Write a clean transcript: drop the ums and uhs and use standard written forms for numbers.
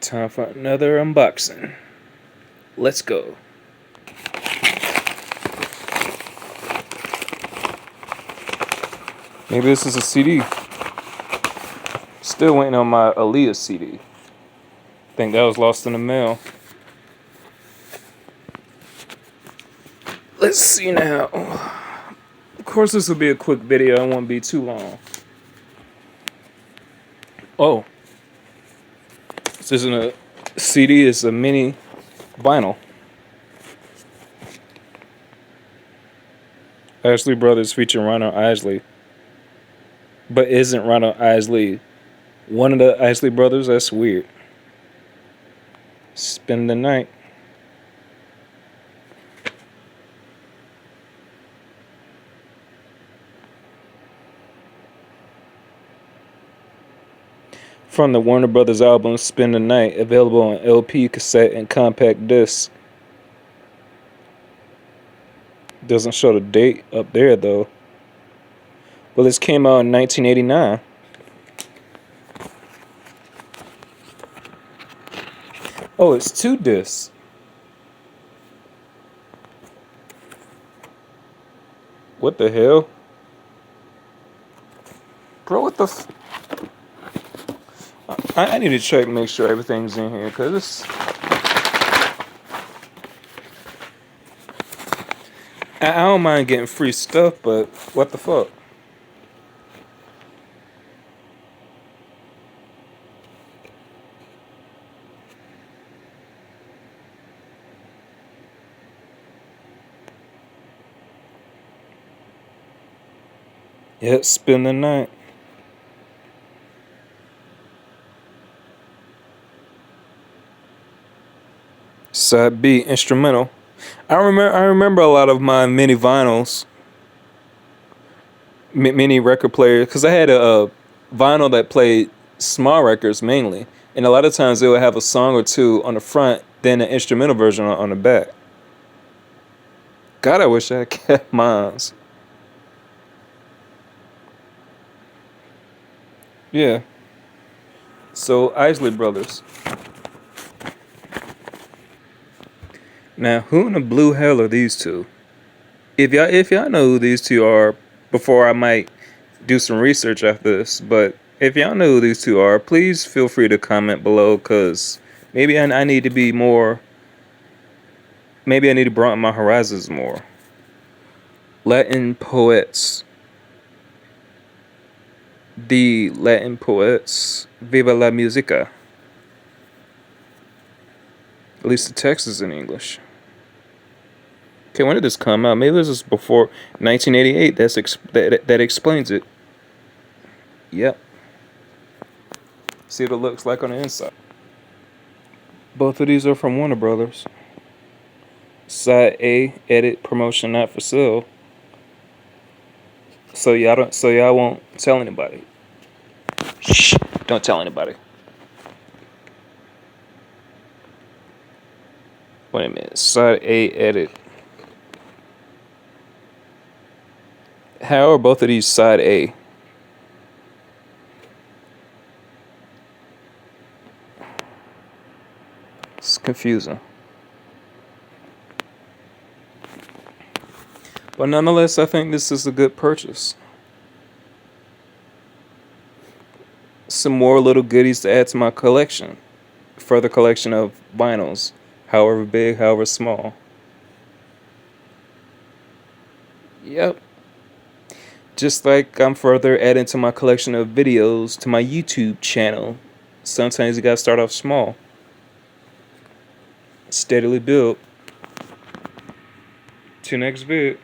Time for another unboxing. Let's go. Maybe this is a CD. Still waiting on my Aaliyah CD. Think that was lost in the mail. Let's see now. Of course, this will be a quick video. It won't be too long. Oh. This isn't a CD, it's a mini vinyl. Isley Brothers featuring Ronald Isley. But isn't Ronald Isley one of the Isley Brothers? That's weird. Spend the night. From the Warner Brothers album Spend the Night, available on LP, cassette, and compact disc. Doesn't show the date up there though. Well, this came out in 1989. Oh, it's 2 discs. What the hell? Bro, what the I need to check, make sure everything's in here, because it's... I don't mind getting free stuff, but what the fuck? Yep, Spend the Night. Side B, instrumental. I remember a lot of my mini vinyls, mini record players, because I had a vinyl that played small records mainly, and a lot of times they would have a song or two on the front, then an instrumental version on the back. God, I wish I had kept mine. Yeah. So Isley Brothers. Now, who in the blue hell are these two? If y'all know who these two are, before I might do some research after this, but if y'all know who these two are, please feel free to comment below, because maybe I need to be more, maybe I need to broaden my horizons more. Latin poets. The Latin poets. Viva la musica. At least the text is in English. Okay, when did this come out? Maybe this is before 1988. That explains it. Yep. See what it looks like on the inside. Both of these are from Warner Brothers. Side A, edit, promotion not for sale. So y'all won't tell anybody. Shh, don't tell anybody. Wait a minute. Side A, edit. How are both of these side A? It's confusing. But nonetheless, I think this is a good purchase. Some more little goodies to add to my collection. Further collection of vinyls. However big, however small. Yep. Just like I'm further adding to my collection of videos to my YouTube channel. Sometimes you gotta start off small. Steadily build. Till next vid.